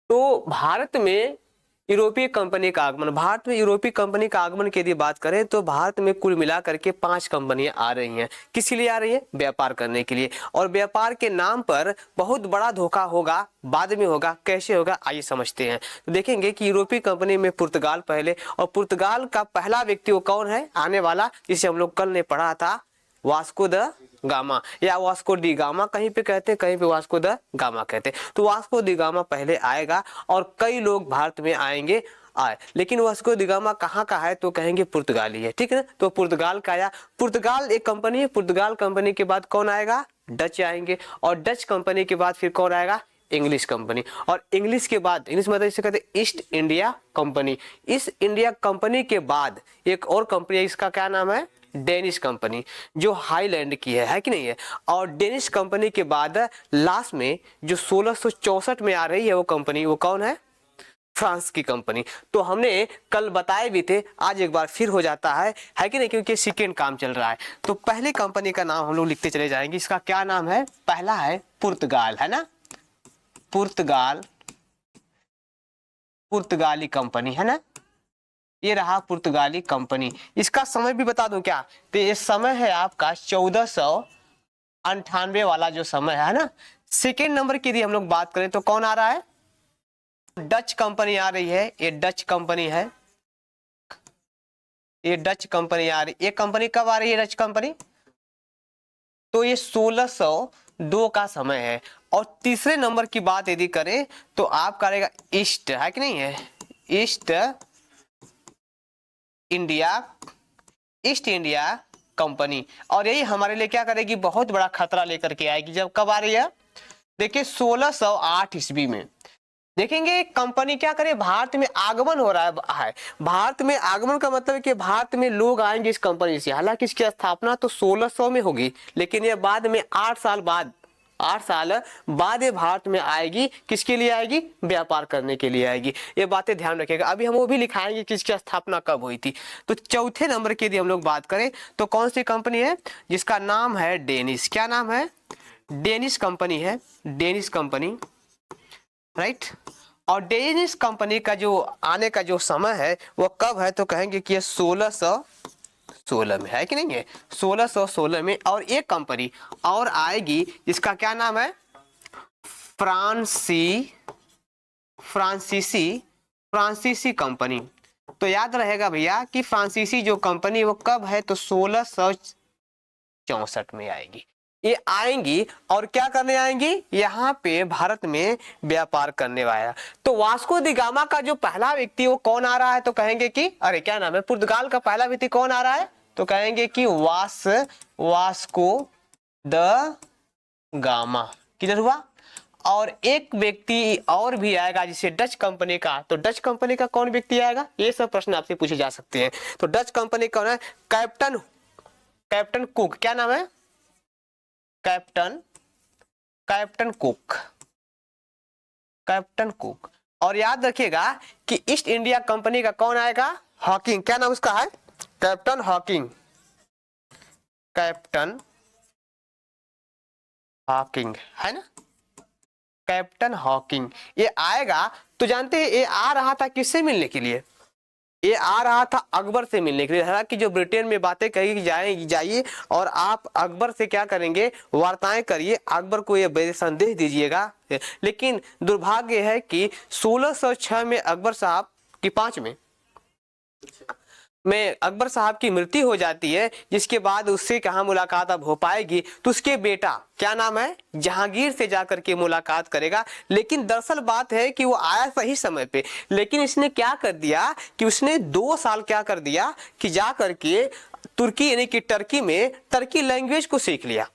तो भारत में यूरोपीय कंपनी का आगमन, भारत में यूरोपीय कंपनी का आगमन की यदि बात करें तो भारत में कुल मिलाकर के 5 कंपनियां आ रही हैं। किस लिए आ रही है? व्यापार करने के लिए। और व्यापार के नाम पर बहुत बड़ा धोखा होगा, बाद में होगा। कैसे होगा आइए समझते हैं। तो देखेंगे कि यूरोपीय कंपनी में पुर्तगाल पहले, और पुर्तगाल का पहला व्यक्ति वो कौन है आने वाला, जिसे हम लोग कल ने पढ़ा था, वास्को द गामा या वास्को डी गामा, कहीं पे कहते हैं कहीं पे वास्को द गामा कहते हैं। तो वास्को डी गामा पहले आएगा और कई लोग भारत में आएंगे आए, लेकिन वास्को डी गामा कहाँ का है तो कहेंगे पुर्तगाली है, ठीक है ना। तो पुर्तगाल का आया, पुर्तगाल एक कंपनी है। पुर्तगाल कंपनी के बाद कौन आएगा? डच आएंगे, और डच कंपनी के बाद फिर कौन आएगा? English company. और इंग्लिश के बाद, इंग्लिश मतलब इसे कहते हैं ईस्ट इंडिया कंपनी। इस इंडिया कंपनी के बाद एक और कंपनी है, इसका क्या नाम है? डेनिश कंपनी, जो हाईलैंड की है कि नहीं है। और डेनिश कंपनी के बाद लास्ट में जो 1664 में आ रही है वो कंपनी, वो कौन है? फ्रांस की कंपनी। तो हमने कल बताए भी थे, आज एक बार फिर हो जाता है कि नहीं, क्योंकि सेकेंड काम चल रहा है। तो पहली कंपनी का नाम हम लोग लिखते चले जाएंगे। इसका क्या नाम है? पहला है पुर्तगाल, है ना, पुर्तगाल, पुर्तगाली कंपनी, है ना। ये रहा पुर्तगाली कंपनी। इसका समय भी बता दूं क्या? तो ये समय है आपका 1498 वाला जो समय है ना। सेकेंड नंबर की यदि हम लोग बात करें तो कौन आ रहा है? डच कंपनी आ रही है। ये डच कंपनी है, ये डच कंपनी आ रही। ये कंपनी कब आ रही है डच कंपनी? तो ये 1602 का समय है। और तीसरे नंबर की बात यदि करें तो आप करेगा ईस्ट, है कि नहीं है, east India, east India company. और यही हमारे लिए क्या करेगी? बहुत बड़ा खतरा लेकर के आएगी। जब कब आ रही है? देखिए 1608 ईस्वी में। देखेंगे कंपनी क्या करे, भारत में आगमन हो रहा है। भारत में आगमन का मतलब है कि भारत में लोग आएंगे इस कंपनी से। हालांकि इसकी स्थापना तो 1600 में होगी, लेकिन ये बाद में 8 साल बाद ये भारत में आएगी। किसके लिए आएगी? व्यापार करने के लिए आएगी। ये बातें ध्यान रखिएगा। अभी हम वो भी लिखाएंगे कि इसकी स्थापना कब हुई थी। तो चौथे नंबर की यदि हम लोग बात करें तो कौन सी कंपनी है? जिसका नाम है डेनिश। क्या नाम है? डेनिश कंपनी है, डेनिश कंपनी, राइट। और डेनिश कंपनी का जो आने का जो समय है वो कब है तो कहेंगे कि ये 1616 में, है कि नहीं है, 1616 में। और एक कंपनी और आएगी जिसका क्या नाम है? फ्रांसीसी कंपनी। तो याद रहेगा भैया कि फ्रांसीसी जो कंपनी वो कब है तो 1664 में आएगी। ये आएंगी और क्या करने आएंगी? यहाँ पे भारत में व्यापार करने वाला। तो वास्को दी गामा का जो पहला व्यक्ति वो कौन आ रहा है तो कहेंगे कि अरे क्या नाम है, पुर्तगाल का पहला व्यक्ति कौन आ रहा है तो कहेंगे कि वास्को द गामा। किधर हुआ? और एक व्यक्ति और भी आएगा जिसे डच कंपनी का। तो डच कंपनी का कौन व्यक्ति आएगा? ये सब प्रश्न आपसे पूछे जा सकते हैं। तो डच कंपनी कौन है? Captain cook. क्या नाम है? Captain cook. और याद रखिएगा कि ईस्ट इंडिया कंपनी का कौन आएगा? हॉकिंग। क्या नाम उसका है? कैप्टन हॉकिंग, है ना, कैप्टन हॉकिंग। ये आएगा तो जानते हैं ये आ रहा था किससे मिलने के लिए? ये आ रहा था अकबर से मिलने के लिए। हालांकि जो ब्रिटेन में बातें कही जाइए और आप अकबर से क्या करेंगे? वार्ताएं करिए, अकबर को ये संदेश दीजिएगा। लेकिन दुर्भाग्य है कि 1606 में अकबर साहब की 5 में अकबर साहब की मृत्यु हो जाती है, जिसके बाद उससे कहाँ मुलाकात अब हो पाएगी? तो उसके बेटा क्या नाम है? जहांगीर से जाकर के मुलाकात करेगा। लेकिन दरअसल बात है कि वो आया सही समय पे, लेकिन इसने क्या कर दिया कि उसने 2 साल क्या कर दिया कि जाकर के तुर्की यानी कि टर्की में टर्की लैंग्वेज को सीख लिया।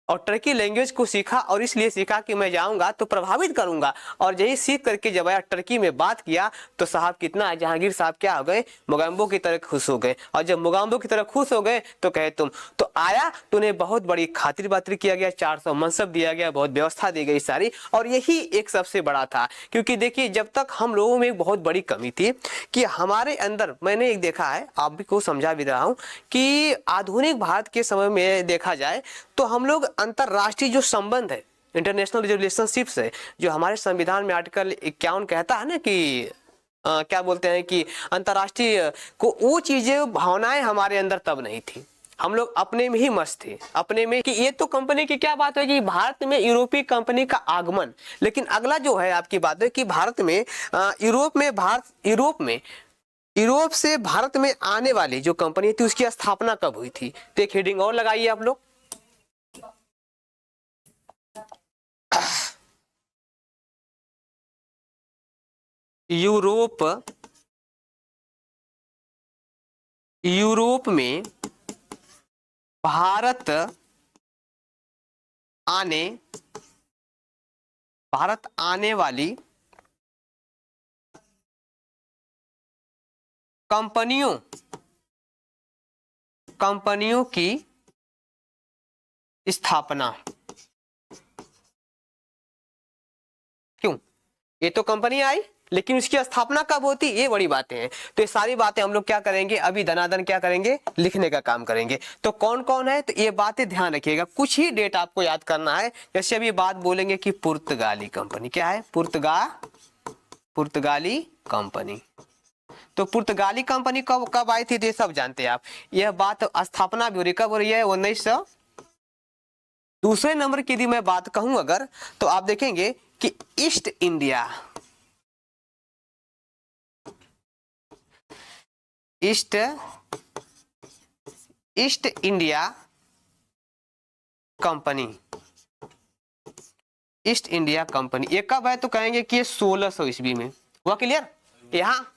और टर्की लैंग्वेज को सीखा और इसलिए सीखा कि मैं जाऊंगा तो प्रभावित करूंगा। और यही सीख करके जब आया टर्की में बात किया तो साहब कितना जहांगीर साहब क्या हो गए? मोगैम्बो की तरह खुश हो गए। और जब मोगैम्बो की तरह खुश हो गए तो कहे तुम तो आया तो उन्हें बहुत बड़ी खातिर बातिर किया गया, 400 मनसब दिया गया, बहुत व्यवस्था दी गई सारी। और यही एक सबसे बड़ा था, क्योंकि देखिए जब तक हम लोगों में एक बहुत बड़ी कमी थी कि हमारे अंदर, मैंने एक देखा है, आप भी को समझा भी रहा हूं कि आधुनिक भारत के समय में देखा जाए तो हम लोग अंतरराष्ट्रीय जो संबंध है इंटरनेशनल जो रिलेशनशिप्स है, जो हमारे संविधान में आर्टिकल 51 कहता है ना कि क्या बोलते हैं कि अंतर्राष्ट्रीय को, वो चीजें भावनाएं हमारे अंदर तब नहीं थी। हम लोग अपने में ही मस्त थे, अपने में कि ये तो कंपनी की क्या बात है कि भारत में यूरोपीय कंपनी का आगमन। लेकिन अगला जो है आपकी बात है कि भारत में यूरोप से भारत में आने वाली जो कंपनी थी उसकी स्थापना कब हुई थी। तो एक हेडिंग और लगाइए आप लोग, यूरोप में भारत आने वाली कंपनियों की स्थापना। क्यों? ये तो कंपनी आई, लेकिन उसकी स्थापना कब होती, ये बड़ी बातें हैं। तो ये सारी बातें हम लोग क्या करेंगे, अभी धनाधन क्या करेंगे, लिखने का काम करेंगे। तो कौन कौन है, तो ये बातें ध्यान रखिएगा, कुछ ही डेट आपको याद करना है। जैसे अभी बात बोलेंगे कि पुर्तगाली कंपनी, क्या है, पुर्तगाली कंपनी। तो पुर्तगाली कंपनी कब कब आई थी, तो ये सब जानते हैं आप। यह बात स्थापना भी कब हो रही है, 1900। दूसरे नंबर की यदि मैं बात कहूं अगर, तो आप देखेंगे कि ईस्ट इंडिया कंपनी ये कब है, तो कहेंगे कि ये 1600 ईस्वी में हुआ। क्लियर? यहाँ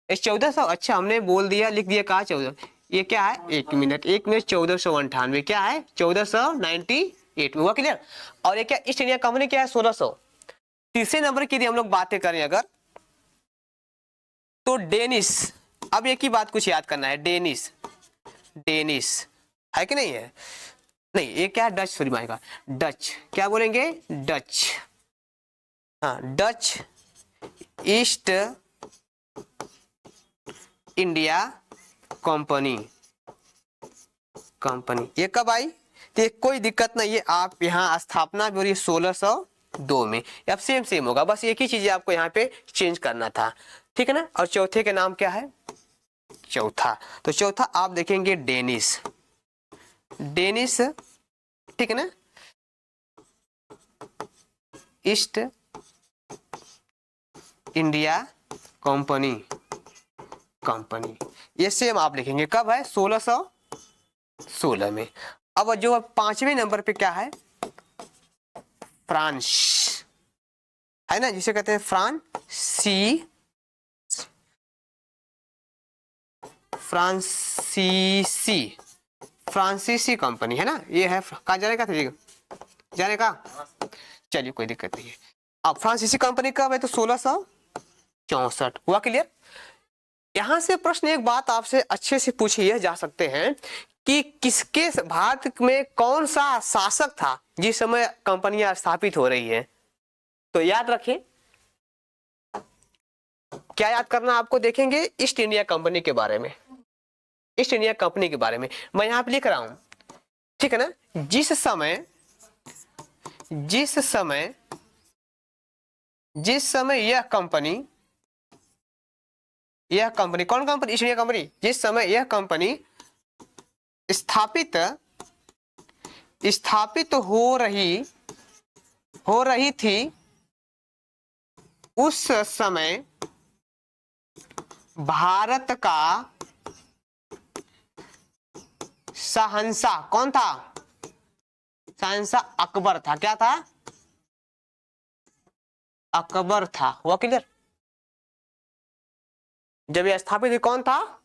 1400, अच्छा हमने बोल दिया, लिख दिया, कहा 14। ये क्या है, 1 मिनट 1498, क्या है 1498 में हुआ। क्लियर? और ये क्या, ईस्ट इंडिया कंपनी क्या है, 1600। तीसरे नंबर की यदि हम लोग बातें करें अगर, तो डेनिस। अब एक ही बात कुछ याद करना है, डेनिस है कि नहीं है, नहीं ये क्या है, डच, सॉरी माइका, डच, क्या बोलेंगे, डच, हाँ डच ईस्ट इंडिया कंपनी। ये कब आई, तो ये कोई दिक्कत नहीं है, आप यहाँ स्थापना भी हो रही है 1602 में। अब सेम होगा, बस एक ही चीज आपको यहाँ पे चेंज करना था, ठीक है ना। और चौथे के नाम क्या है, चौथा, तो चौथा आप देखेंगे डेनिस, ठीक है ना, ईस्ट इंडिया कंपनी। ये सेम आप लिखेंगे, कब है, 1616 में। अब जो 5वें नंबर पे क्या है, फ्रांस, है ना, जिसे कहते हैं फ्रांसीसी कंपनी, है ना, ये है। कहाँ जाने का था, जाने का, चलिए कोई दिक्कत नहीं है। अब फ्रांसीसी कंपनी कब है, तो 1664 हुआ। क्लियर? यहां से प्रश्न एक बात आपसे अच्छे से पूछे यह जा सकते हैं कि किसके, भारत में कौन सा शासक था जिस समय कंपनियां स्थापित हो रही है। तो याद रखें, क्या याद करना आपको, देखेंगे ईस्ट इंडिया कंपनी के बारे में, मैं यहां पे लिख रहा हूं, ठीक है ना। जिस समय यह कंपनी, कौन कंपनी, ईस्ट इंडिया कंपनी, जिस समय यह कंपनी स्थापित हो रही थी, उस समय भारत का शहंशाह कौन था, शहंशाह अकबर था। क्या था, अकबर था। हुआ क्लियर? जब यह स्थापित हुई कौन था,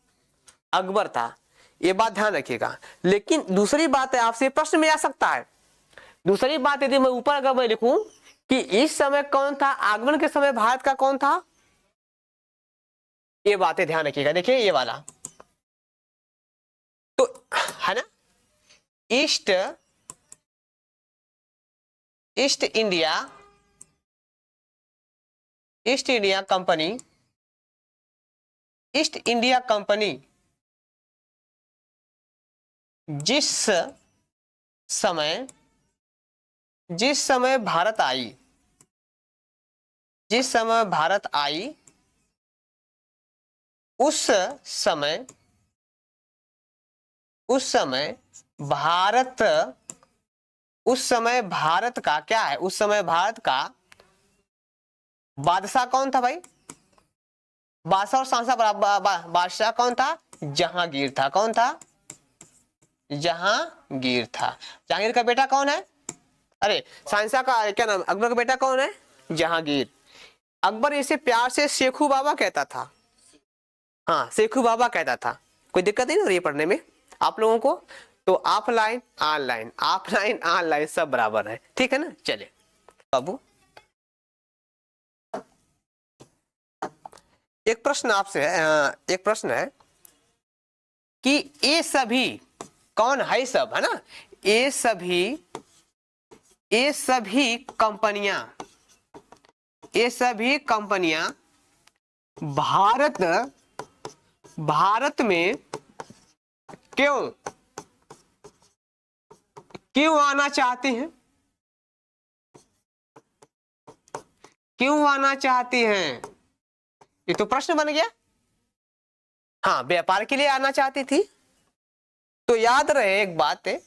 अकबर था, ये बात ध्यान रखिएगा। लेकिन दूसरी बात है, आपसे प्रश्न में आ सकता है, दूसरी बात यदि मैं ऊपर अगर मैं लिखूं कि इस समय कौन था, आगमन के समय भारत का कौन था, ये बातें ध्यान रखिएगा। देखिए ये वाला, तो है ना, ईस्ट इंडिया कंपनी जिस समय, जिस समय भारत आई, जिस समय भारत आई उस समय, उस समय भारत, उस समय भारत का क्या है, उस समय भारत का बादशाह कौन था भाई? बादशाह और शासक बादशाह कौन था? जहांगीर था। कौन था? जहांगीर था। जहांगीर का बेटा कौन है? अरे शाहजहां का क्या नाम, अकबर का बेटा कौन है? जहांगीर। अकबर इसे प्यार से शेखू बाबा कहता था। हाँ, शेखू बाबा कहता था। कोई दिक्कत नहीं हो रही है पढ़ने में आप लोगों को? तो ऑफलाइन ऑनलाइन, ऑफलाइन ऑनलाइन सब बराबर है, ठीक है ना? चलिए बाबू, एक प्रश्न आपसे, एक प्रश्न है कि ये सभी कौन है? सब है ना? ये सभी, ये सभी कंपनियां, ये सभी कंपनियां भारत, भारत में क्यों, क्यों आना चाहती हैं? क्यों आना चाहती हैं? ये तो प्रश्न बन गया। हाँ, व्यापार के लिए आना चाहती थी। तो याद रहे एक बात है,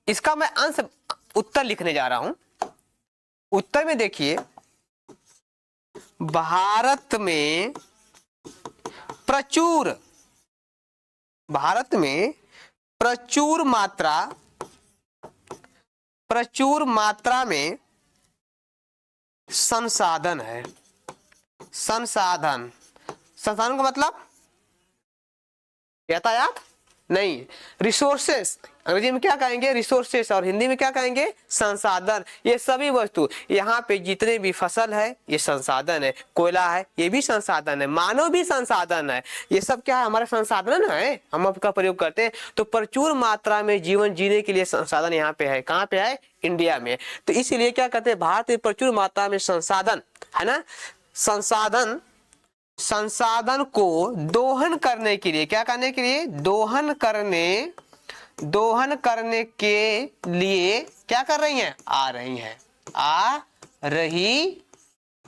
इसका मैं अंश उत्तर लिखने जा रहा हूं। उत्तर में देखिए, भारत में प्रचुर, भारत में प्रचुर मात्रा, प्रचुर मात्रा में संसाधन है। संसाधन, संसाधन का मतलब यातायात नहीं, रिसोर्सेस। अंग्रेजी में क्या कहेंगे? रिसोर्सेस। और हिंदी में क्या कहेंगे? संसाधन। ये सभी वस्तु, यहाँ पे जितने भी फसल है ये संसाधन है, कोयला है ये भी संसाधन है, मानव भी संसाधन है। ये सब क्या है? हमारे संसाधन है, हम आपका प्रयोग करते हैं। तो प्रचुर मात्रा में जीवन जीने के लिए संसाधन यहाँ पे है। कहाँ पे है? इंडिया में। तो इसीलिए क्या कहते हैं? भारत में प्रचुर मात्रा में संसाधन है ना। संसाधन, संसाधन को दोहन करने के लिए, क्या करने के लिए? दोहन करने, दोहन करने के लिए क्या कर रही हैं? आ रही हैं, आ रही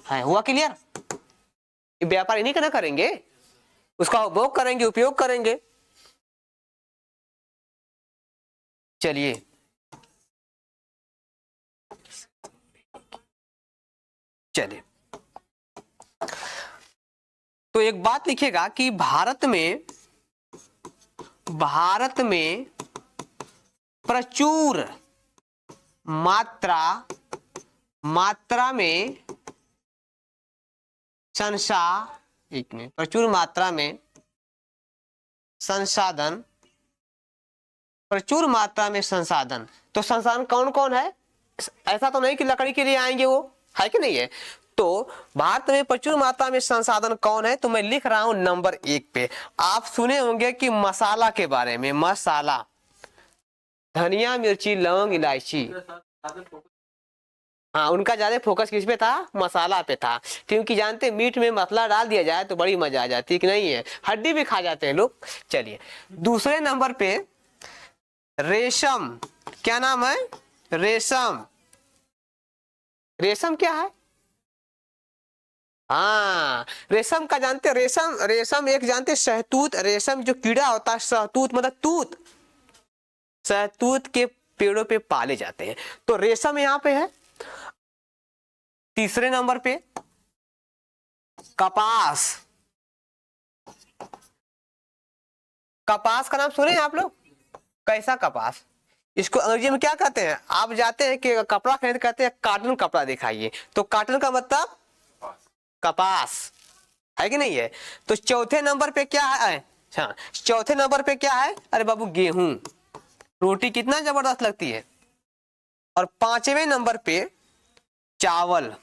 है। हुआ क्लियर? व्यापार इन्हीं का ना करेंगे, उसका उपभोग करेंगे, उपयोग करेंगे। चलिए चलिए, तो एक बात लिखिएगा कि भारत में, भारत में प्रचुर मात्रा, मात्रा में एक में प्रचुर मात्रा में संसाधन, प्रचुर मात्रा में संसाधन। तो संसाधन कौन कौन है? ऐसा तो नहीं कि लकड़ी के लिए आएंगे, वो है कि नहीं है? तो भारत में प्रचुर मात्रा में संसाधन कौन है? तो मैं लिख रहा हूं नंबर 1 पे। आप सुने होंगे कि मसाला के बारे में, मसाला, धनिया, मिर्ची, लौंग, इलायची। हाँ, उनका ज्यादा फोकस किस पे था? मसाला पे था। क्योंकि जानते मीट में मसाला डाल दिया जाए तो बड़ी मजा आ जाती है कि नहीं है? हड्डी भी खा जाते हैं लोग। चलिए दूसरे नंबर पे रेशम। क्या नाम है? रेशम। रेशम क्या है? हाँ, रेशम का जानते हैं? रेशम, रेशम एक जानते, शहतूत। रेशम जो कीड़ा होता है, शहतूत मतलब तूत, शहतूत के पेड़ों पे पाले जाते हैं। तो रेशम यहाँ पे है। तीसरे नंबर पे कपास। कपास का नाम सुने आप लोग? कैसा कपास? इसको अंग्रेजी में क्या कहते हैं? आप जाते हैं कि कपड़ा खरीद, कहते हैं कॉटन कपड़ा दिखाइए, तो कॉटन का मतलब कपास, है कि नहीं है? तो चौथे नंबर पे क्या है? अच्छा, चौथे नंबर पे क्या है? अरे बाबू गेहूं। रोटी कितना जबरदस्त लगती है। और पांचवें नंबर पे चावल,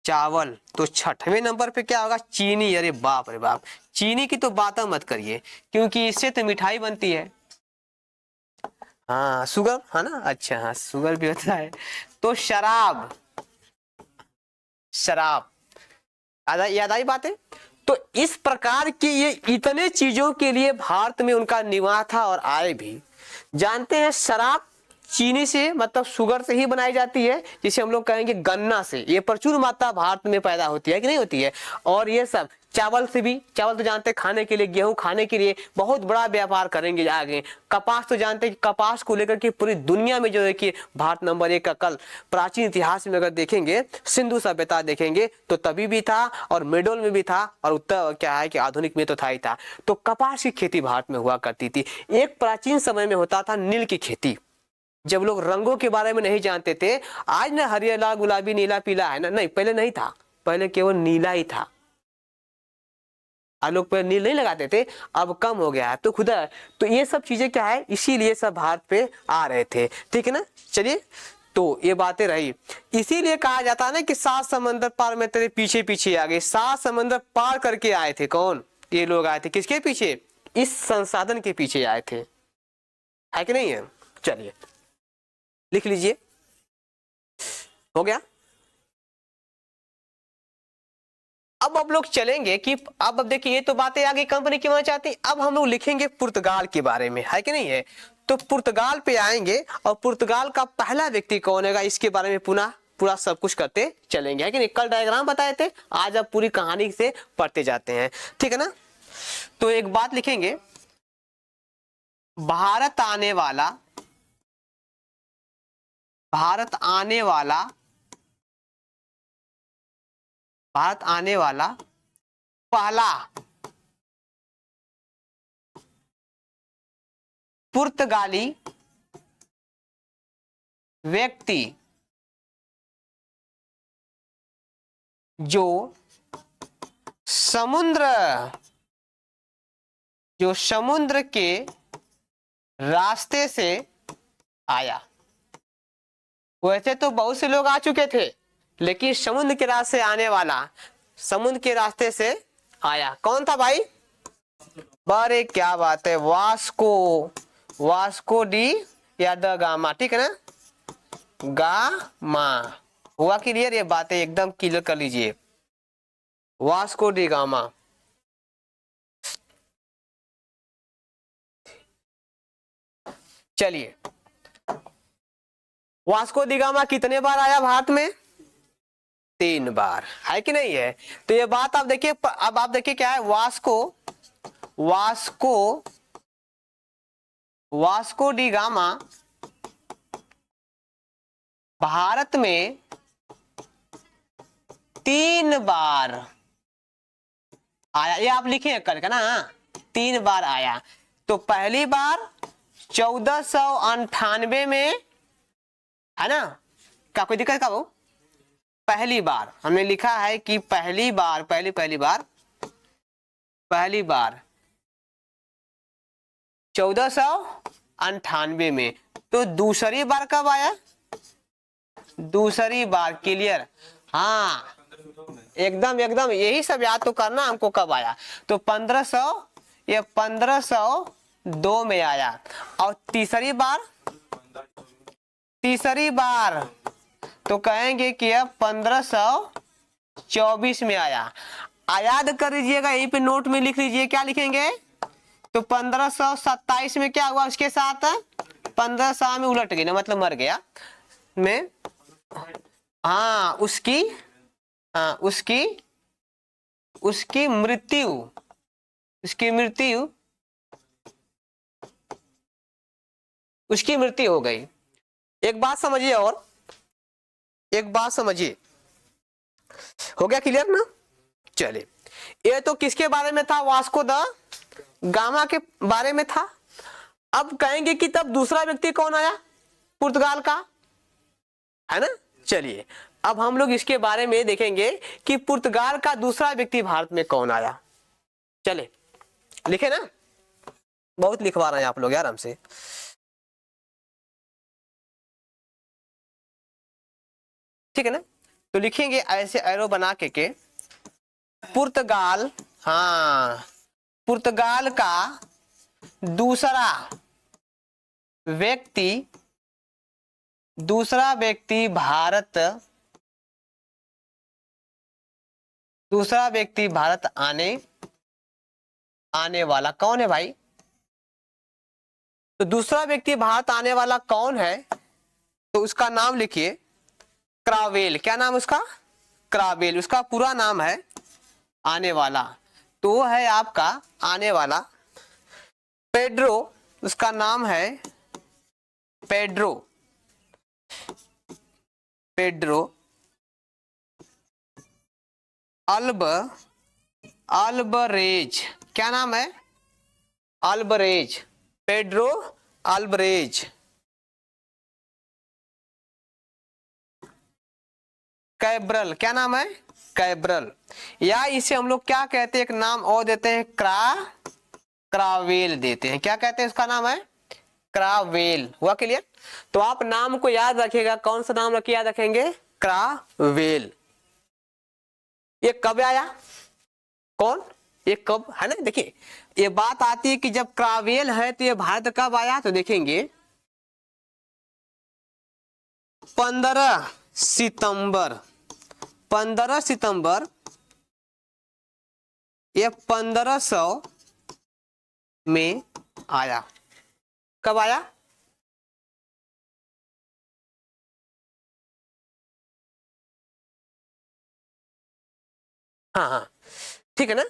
चावल। तो छठवें नंबर पे क्या होगा? चीनी। अरे बाप रे बाप, चीनी की तो बात मत करिए, क्योंकि इससे तो मिठाई बनती है। हाँ, शुगर है ना? अच्छा हाँ, शुगर भी होता है। तो शराब, शराब। याद आई बातें? तो इस प्रकार की ये इतने चीजों के लिए भारत में उनका निवास था और आए भी। जानते हैं शराब चीनी से मतलब शुगर से ही बनाई जाती है, जिसे हम लोग कहेंगे गन्ना से, ये प्रचुर मात्रा भारत में पैदा होती है कि नहीं होती है। और ये सब चावल से भी, चावल तो जानते हैं खाने के लिए, गेहूं खाने के लिए बहुत बड़ा व्यापार करेंगे आगे। कपास तो जानते हैं कि कपास को लेकर के पूरी दुनिया में जो है कि भारत नंबर 1 का। कल प्राचीन इतिहास में अगर देखेंगे, सिंधु सभ्यता देखेंगे तो तभी भी था, और मिडल में भी था, और उत्तर क्या है कि आधुनिक में तो था ही था। तो कपास की खेती भारत में हुआ करती थी। एक प्राचीन समय में होता था नील की खेती, जब लोग रंगों के बारे में नहीं जानते थे। आज ना हरियर लाल गुलाबी नीला पीला है ना, नहीं पहले नहीं था, पहले केवल नीला ही था। लोग पहले नील नहीं लगाते थे, अब कम हो गया है तो खुदा। तो ये सब चीजें क्या है, इसीलिए सब भारत पे आ रहे थे, ठीक है ना। चलिए, तो ये बातें रही। इसीलिए कहा जाता है ना कि 7 समंदर पार में तेरे पीछे पीछे आ गए। 7 समंदर पार करके आए थे कौन, ये लोग आए थे किसके पीछे, इस संसाधन के पीछे आए थे, है कि नहीं है। चलिए लिख लीजिए, हो गया। अब आप लोग चलेंगे कि अब देखिए ये तो बातें आ गई कंपनी क्यों चाहती। अब हम लोग लिखेंगे पुर्तगाल के बारे में, है कि नहीं है। तो पुर्तगाल पे आएंगे, और पुर्तगाल का पहला व्यक्ति कौन है इसके बारे में पुनः पूरा सब कुछ करते चलेंगे, है कि नहीं। कल डायग्राम बताए थे, आज अब पूरी कहानी से पढ़ते जाते हैं, ठीक है ना। तो एक बात लिखेंगे, भारत आने वाला भारत आने वाला भारत आने वाला पहला पुर्तगाली व्यक्ति जो समुद्र के रास्ते से आया। वैसे तो बहुत से लोग आ चुके थे, लेकिन समुद्र के रास्ते आने वाला, समुद्र के रास्ते से आया, कौन था भाई। अरे क्या बात है, वास्को डी या द गामा, ठीक है ना, गामा। हुआ क्लियर, ये बातें एकदम क्लियर कर लीजिए, वास्को डी गामा। चलिए, वास्को डी गामा कितने बार आया भारत में, 3 बार, है कि नहीं है। तो ये बात आप देखिए, अब आप देखिए क्या है, वास्को डी गामा भारत में 3 बार आया। ये आप लिखिए करके ना, 3 बार आया। तो पहली बार 1498 में, है ना, क्या कोई दिक्कत का वो। पहली बार हमने लिखा है कि पहली बार 1498 में। तो दूसरी बार कब आया, दूसरी बार, क्लियर, हाँ एकदम यही सब याद तो करना हमको, कब आया। तो 1502 में आया। और तीसरी बार तो कहेंगे कि अब 1524 में आया। याद कर लीजिएगा, यहीं पे नोट में लिख लीजिए, क्या लिखेंगे। तो 1527 में क्या हुआ उसके साथ, 1500 में उलट गई ना, मतलब मर गया में, हाँ उसकी मृत्यु हो गई। एक बात समझिए, और एक बात समझिए, हो गया क्लियर ना। चलिए, ये तो किसके बारे में था, वास्को द गामा के बारे में था। अब कहेंगे कि तब दूसरा व्यक्ति कौन आया पुर्तगाल का, है ना। चलिए, अब हम लोग इसके बारे में देखेंगे कि पुर्तगाल का दूसरा व्यक्ति भारत में कौन आया। चले लिखे ना, बहुत लिखवा रहे हैं आप लोग यार हमसे। ठीक है ना, तो लिखेंगे ऐसे एरो बना के पुर्तगाल, हाँ पुर्तगाल का दूसरा व्यक्ति भारत दूसरा व्यक्ति भारत आने वाला कौन है भाई? तो दूसरा व्यक्ति भारत आने वाला कौन है? तो उसका नाम लिखिए क्रावेल। क्या नाम उसका? क्रावेल। उसका पूरा नाम है आने वाला, तो वो है आपका आने वाला पेड्रो। उसका नाम है पेड्रो अल्बरेज। क्या नाम है? Alvares, Pedro Alvares Cabral. क्या नाम है? कैब्रल। या इसे हम लोग क्या कहते हैं, एक नाम और देते हैं, क्रावेल देते हैं। क्या कहते हैं? उसका नाम है क्रावेल। हुआ क्लियर? तो आप नाम को याद रखिएगा। कौन सा नाम रखिए? याद रखेंगे क्रावेल। ये कब आया? कौन? ये कब है ना? देखिए ये बात आती है कि जब क्रावेल है तो ये भारत कब आया, तो देखेंगे 15 सितंबर ये 1500 में आया। कब आया? हाँ हाँ ठीक है ना।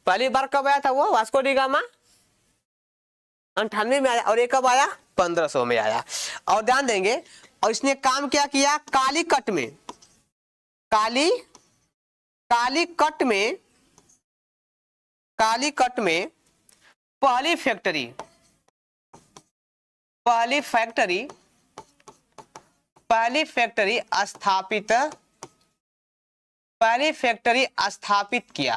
पहली बार कब आया था वो? वास्को डी गामा 98 में आया। और ये कब आया? 1500 में आया। और ध्यान देंगे, और इसने काम क्या किया? कालीकट में पहली फैक्ट्री स्थापित किया।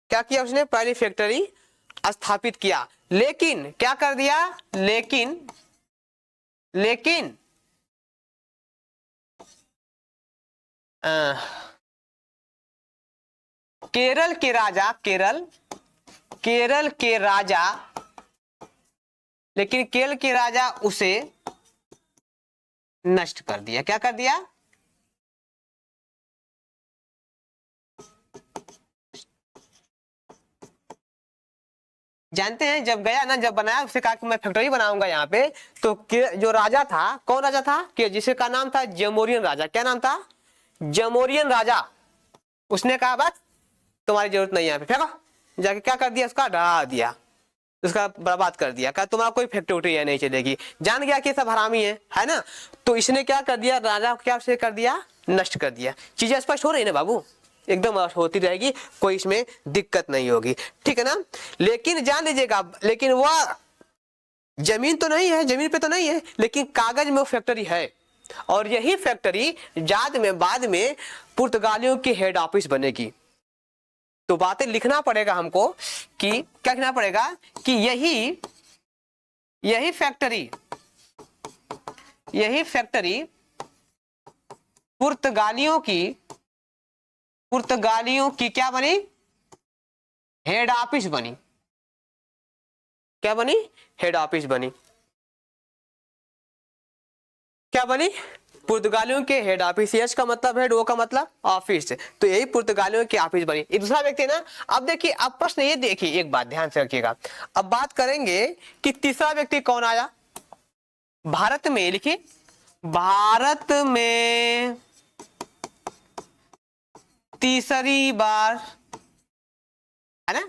क्या किया उसने? पहली फैक्ट्री स्थापित किया। लेकिन क्या कर दिया? लेकिन केरल के राजा उसे नष्ट कर दिया। क्या कर दिया? जानते हैं, जब गया ना, जब बनाया, उससे कहा कि मैं फैक्ट्री बनाऊंगा यहाँ पे, तो जो राजा था, कौन राजा था कि जिसका नाम था जमोरियन राजा। क्या नाम था? जमोरियन राजा। उसने कहा बस तुम्हारी जरूरत नहीं है यहाँ पे, फेंको। जाके क्या कर दिया? उसका डरा दिया, उसका बर्बाद कर दिया। कहा तुम्हारा कोई फैक्ट्री है नहीं चलेगी। जान गया कि सब हरामी है ना। तो इसने क्या कर दिया? राजा को क्या कर दिया? नष्ट कर दिया। चीजें स्पष्ट हो रही है ना बाबू? एकदम होती रहेगी, कोई इसमें दिक्कत नहीं होगी, ठीक है ना। लेकिन जान लीजिएगा, लेकिन वह जमीन तो नहीं है, जमीन पे तो नहीं है, लेकिन कागज में वो फैक्ट्री है। और यही फैक्ट्री बाद में पुर्तगालियों की हेड ऑफिस बनेगी। तो बातें लिखना पड़ेगा हमको कि क्या लिखना पड़ेगा कि यही फैक्ट्री पुर्तगालियों की क्या बनी? हेड ऑफिस बनी। क्या बनी? हेड ऑफिस बनी। क्या बनी? पुर्तगालियों के हेड ऑफिस। एच का मतलब हेड, ओ का मतलब ऑफिस। तो यही पुर्तगालियों की ऑफिस बनी। ये दूसरा व्यक्ति ना। अब देखिए, अब प्रश्न ये देखिए, एक बात ध्यान से रखिएगा। अब बात करेंगे कि तीसरा व्यक्ति कौन आया भारत में। लिखिए, भारत में तीसरी बार, है ना,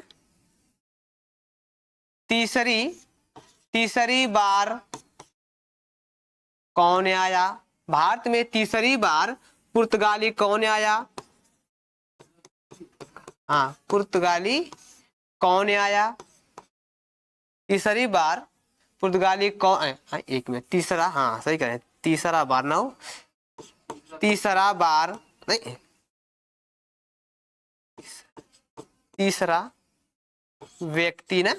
तीसरी बार कौन आया भारत में? तीसरी बार पुर्तगाली कौन आया? हाँ, पुर्तगाली कौन आया तीसरी बार? पुर्तगाली कौन? एक मिनट, तीसरा, हाँ सही करें, तीसरा बार ना हो, तीसरा बार नहीं, तीसरा व्यक्ति ना,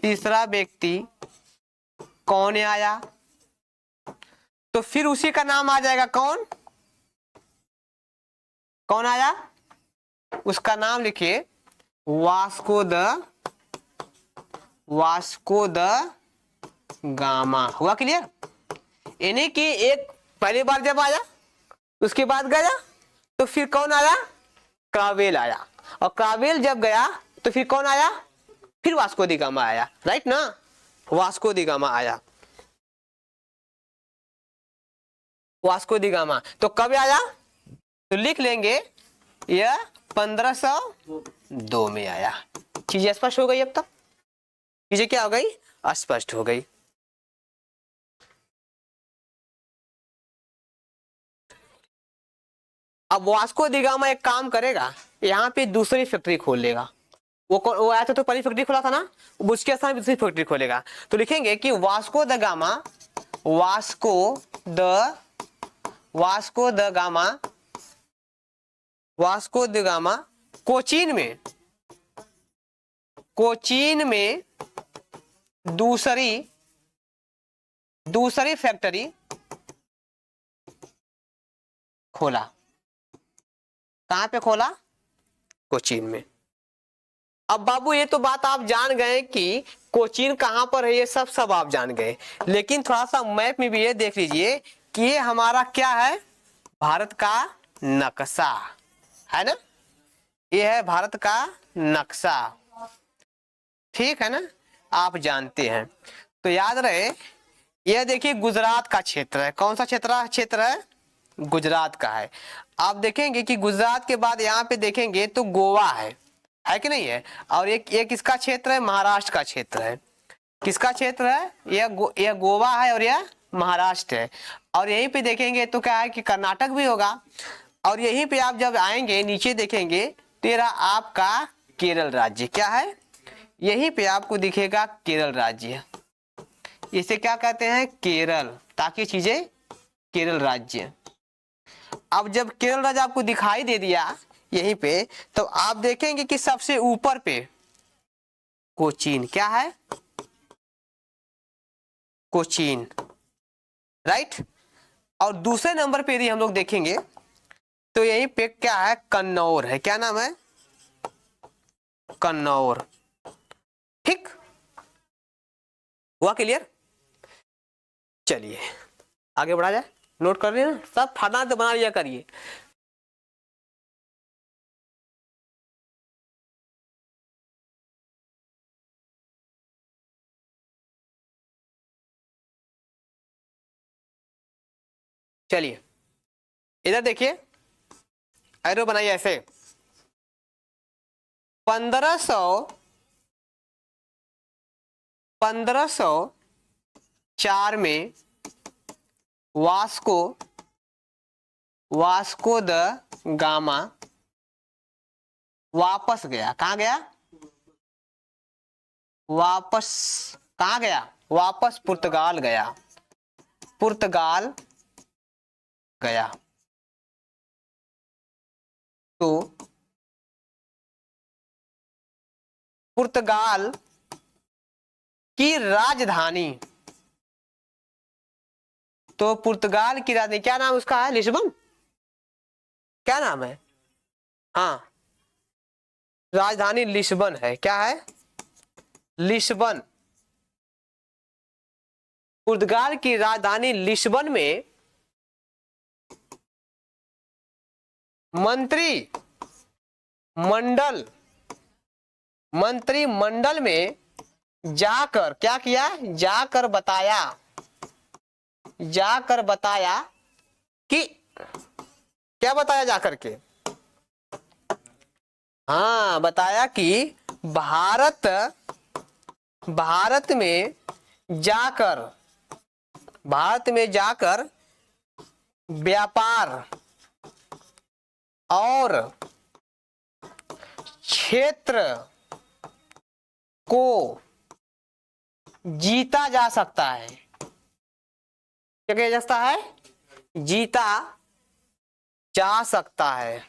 तीसरा व्यक्ति कौन आया? तो फिर उसी का नाम आ जाएगा। कौन आया? उसका नाम लिखिए वास्को द गामा। हुआ क्लियर? यानी कि एक पहली बार जब आया उसके बाद गया तो फिर कौन आया, क्रावेल आया, और क्रावेल जब गया तो फिर कौन आया, फिर वास्को दी गामा आया, राइट ना, वास्को दी गामा आया, वास्को दी गामा। तो कब आया, तो लिख लेंगे यह 1502 में आया। चीजें स्पष्ट हो गई, अब तक चीजें क्या हो गई, स्पष्ट हो गई। अब वास्को दी गामा एक काम करेगा, यहाँ पे दूसरी फैक्ट्री खोल लेगा। वो आया था तो पहली फैक्ट्री खोला था ना, उसके स्थान पे दूसरी फैक्ट्री खोलेगा। तो लिखेंगे कि Vasco the gamma, Vasco the gamma, Vasco the gamma Cochin में दूसरी फैक्ट्री खोला। कहां पे खोला, कोचीन में। अब बाबू ये तो बात आप जान गए कि कोचीन कहां पर है, ये सब आप जान गए, लेकिन थोड़ा सा मैप में भी ये देख लीजिए कि ये हमारा क्या है, भारत का नक्शा है ना, ये है भारत का नक्शा, ठीक है ना, आप जानते हैं। तो याद रहे, यह देखिए गुजरात का क्षेत्र है। कौन सा क्षेत्र है, गुजरात का है। आप देखेंगे कि गुजरात के बाद यहाँ पे देखेंगे तो गोवा है कि नहीं है, और एक किसका क्षेत्र है, महाराष्ट्र का क्षेत्र है। किसका क्षेत्र है, यह गोवा है और यह महाराष्ट्र है। और यहीं पे देखेंगे तो क्या है कि कर्नाटक भी होगा। और यहीं पे आप जब आएंगे नीचे देखेंगे तो ये आपका केरल राज्य, क्या है, यहीं पे आपको दिखेगा केरल राज्य। इसे क्या कहते हैं, केरल, ताकि चीजें केरल राज्य। अब जब केरल राज्य आपको दिखाई दे दिया यहीं पे, तो आप देखेंगे कि सबसे ऊपर पे कोचीन, क्या है, कोचीन, राइट। और दूसरे नंबर पे यदि हम लोग देखेंगे तो यहीं पे क्या है, कन्नौर है। क्या नाम है, कन्नौर, ठीक हुआ, क्लियर। चलिए आगे बढ़ा जाए, नोट कर रहे हैं ना सब, फाना तो बना लिया करिए। चलिए इधर देखिए, एरो बनाइए ऐसे। 1504 में वास्को द गामा वापस गया। कहां गया, वापस कहां गया, वापस पुर्तगाल गया, पुर्तगाल गया। तो पुर्तगाल की राजधानी, तो पुर्तगाल की राजधानी क्या नाम उसका है, लिस्बन, क्या नाम है, हाँ राजधानी लिस्बन है। क्या है, लिस्बन। पुर्तगाल की राजधानी लिस्बन में मंत्रिमंडल में जाकर क्या किया, जाकर बताया कि, क्या बताया जाकर के, हाँ बताया कि भारत में जाकर व्यापार और क्षेत्र को जीता जा सकता है। क्या किया जा सकता है, जीता जा सकता है,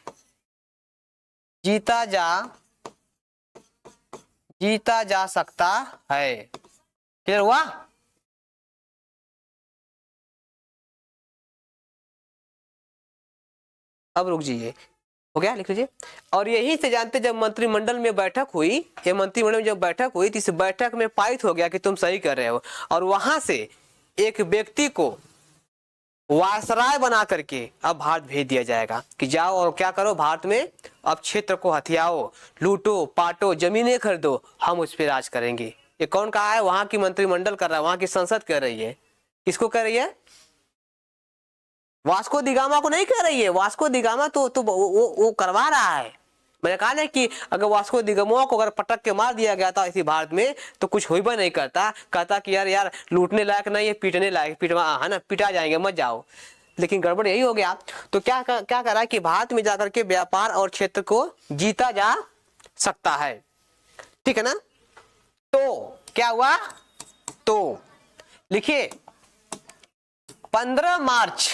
जीता जा सकता है। क्लियर हुआ। अब रुक जाइए, हो गया, लिख लीजिए। और यही से जानते, जब मंत्रिमंडल में बैठक हुई, ये मंत्रिमंडल में जब बैठक हुई तो इस बैठक में पारित हो गया कि तुम सही कर रहे हो, और वहां से एक व्यक्ति को वायसराय बना करके अब भारत भेज दिया जाएगा कि जाओ और क्या करो, भारत में अब क्षेत्र को हथियाओ, लूटो पाटो, जमीनें खरीदो, हम उस पर राज करेंगे। ये कौन कहा है? वहां की मंत्रिमंडल कर रहा है, वहां की संसद कह रही है। किसको कह रही है? वास्को दी गामा को नहीं कह रही है। वास्को दी गामा तो वो करवा रहा है। मैंने कहा ना कि अगर वास्को दी गामा को अगर पटक के मार दिया गया था इसी भारत में तो कुछ हो ही नहीं करता, कहता कि यार यार लूटने लायक नहीं है, पीटने लायक, पीटवा है ना, पिटा जाएंगे, मत जाओ। लेकिन गड़बड़ यही हो गया। तो क्या क्या कर रहा है कि भारत में जाकर के व्यापार और क्षेत्र को जीता जा सकता है, ठीक है ना। तो क्या हुआ? तो लिखिए 15 मार्च,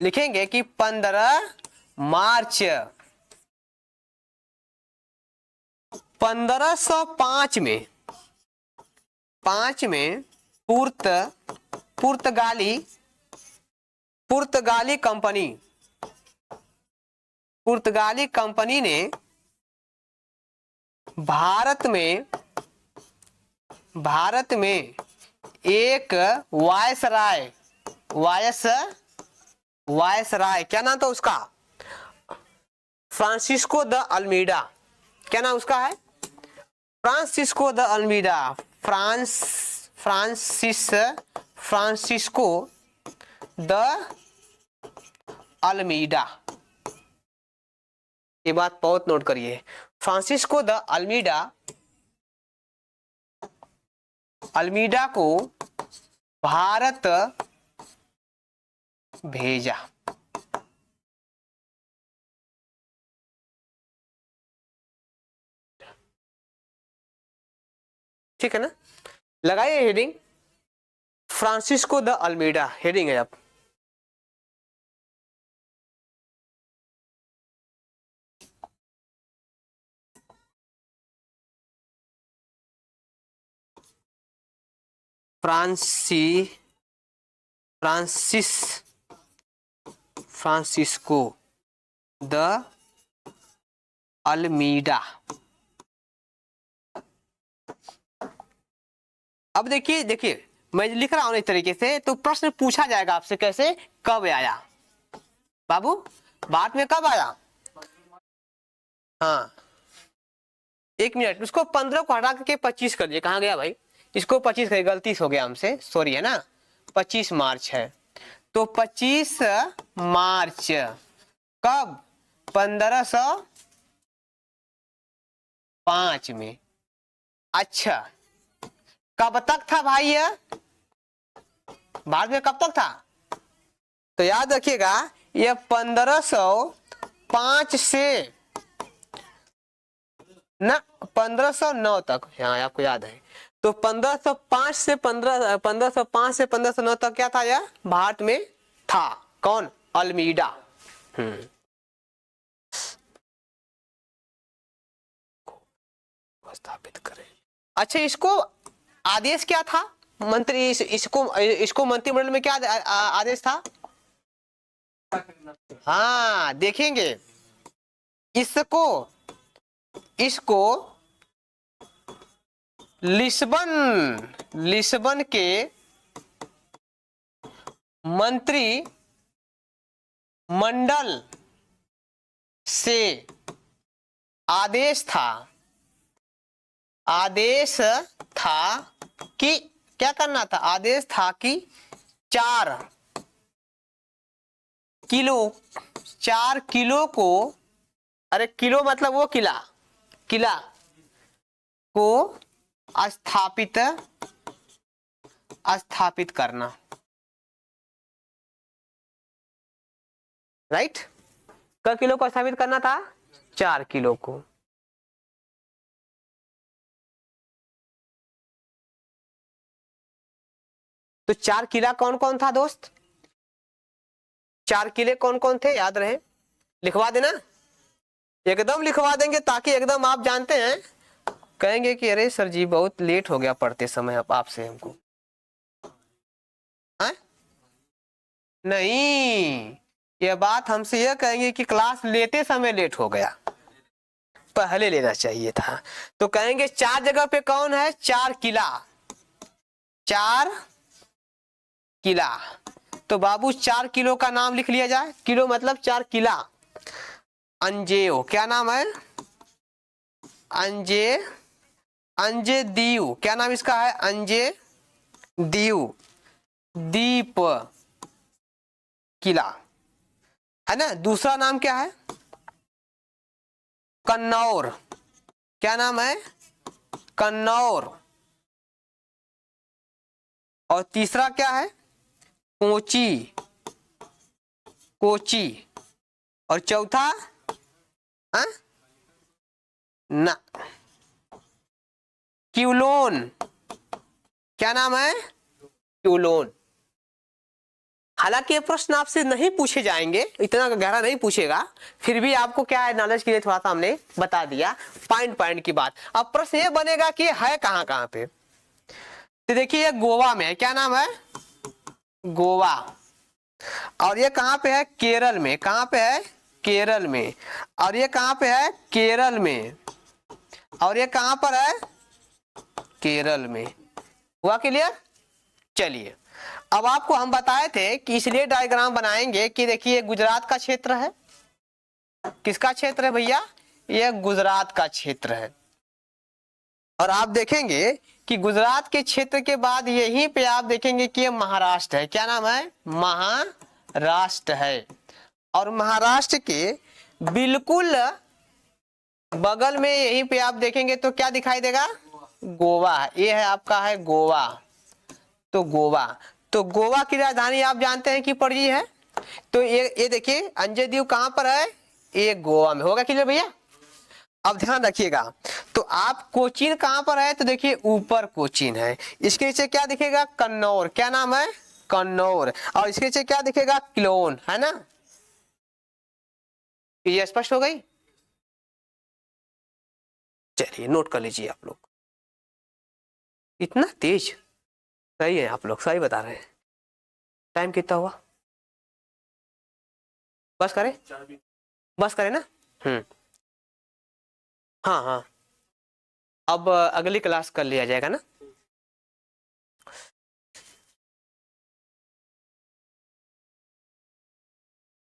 लिखेंगे कि 15 मार्च 1505 में, 5 में पुर्तगाली कंपनी ने भारत में एक वायसराय, क्या नाम था उसका? Francisco de Almeida. क्या नाम उसका है? Francisco de Almeida. Francisco de Almeida. ये बात बहुत नोट करिए। फ्रांसिस्को द अल्मीडा को भारत भेजा। ठीक है ना, लगाइए heading, Francisco de Almeida heading है। अब फ्रांसिस्को द अल्मीडा। अब देखिए मैं लिख रहा हूं इस तरीके से, तो प्रश्न पूछा जाएगा आपसे, कैसे, कब आया बाबू, भारत में कब आया? हाँ 1 मिनट, उसको 15 को हटा करके 25 कर दिए। कहाँ गया भाई? इसको 25 कर, गलती हो गया हमसे, सॉरी, है ना। 25 मार्च है, तो 25 मार्च कब? 1505 में। अच्छा, कब तक था भाई ये भारत में, कब तक था? तो याद रखिएगा, ये 1505 से ना 1509 तक, हाँ आपको याद है। तो 1505 से 1509 तक क्या था? यह भारत में था। कौन? अल्मीडा। स्थापित करें। अच्छा, इसको आदेश क्या था? मंत्री इसको मंत्रिमंडल में क्या आदेश था? हाँ देखेंगे, इसको लिस्बन के मंत्री मंडल से आदेश था कि क्या करना था? आदेश था कि 4 किलो को, अरे किलो मतलब वो किला को स्थापित करना, राइट। क किलो को स्थापित करना था? 4 किलो को। तो 4 किला कौन कौन था दोस्त? 4 किले कौन कौन थे, याद रहे, लिखवा देना, एकदम लिखवा देंगे, ताकि एकदम आप जानते हैं, कहेंगे कि अरे सर जी बहुत लेट हो गया पढ़ते समय अब आपसे हमको। नहीं, ये बात हमसे यह कहेंगे कि क्लास लेते समय लेट हो गया, पहले लेना चाहिए था। तो कहेंगे 4 जगह पे कौन है? 4 किला तो बाबू 4 किलो का नाम लिख लिया जाए, किलो मतलब 4 किला। अंजेओ, क्या नाम है? अंजे, अंजे दीव, क्या नाम इसका है? अंजे दीव, दीप किला, है ना। दूसरा नाम क्या है? कन्नौर, क्या नाम है? कन्नौर। और तीसरा क्या है? कोची, कोची। और चौथा हाँ? ना, क्यूलोन, क्या नाम है? क्यूलोन। हालांकि ये प्रश्न आपसे नहीं पूछे जाएंगे, इतना गहरा नहीं पूछेगा, फिर भी आपको क्या है नॉलेज के लिए थोड़ा सा हमने बता दिया पॉइंट पॉइंट की बात। अब प्रश्न ये बनेगा कि है कहाँ कहाँ पे। तो देखिए ये गोवा में है, क्या नाम है? गोवा। और ये कहाँ पे है? केरल में। कहाँ पे है? केरल में। और ये कहाँ पे है? केरल में। और ये कहाँ पर है? केरल में। हुआ क्लियर? चलिए अब आपको हम बताए थे कि इसलिए डायग्राम बनाएंगे कि देखिए गुजरात का क्षेत्र है। किसका क्षेत्र है भैया? ये गुजरात का क्षेत्र है। और आप देखेंगे कि गुजरात के क्षेत्र के बाद यहीं पे आप देखेंगे कि ये महाराष्ट्र है। क्या नाम है? महाराष्ट्र है। और महाराष्ट्र के बिल्कुल बगल में यहीं पे आप देखेंगे तो क्या दिखाई देगा? गोवा। ये है आपका है गोवा। तो गोवा, तो गोवा की राजधानी आप जानते हैं कि पणजी है। तो ये देखिए अंजे द्वीप कहां पर है? ये गोवा में। होगा क्लियर भैया? अब ध्यान रखिएगा, तो आप कोचीन कहां पर है? तो देखिए ऊपर कोचीन है। इसके नीचे क्या दिखेगा? कन्नौर। क्या नाम है? कन्नौर। और इसके नीचे क्या दिखेगा? क्लोन, है ना। ये स्पष्ट हो गई? चलिए नोट कर लीजिए आप लोग। इतना तेज? सही है, आप लोग सही बता रहे हैं। टाइम कितना हुआ? बस करें? बस करें ना। हाँ हाँ, अब अगली क्लास कर लिया जाएगा ना।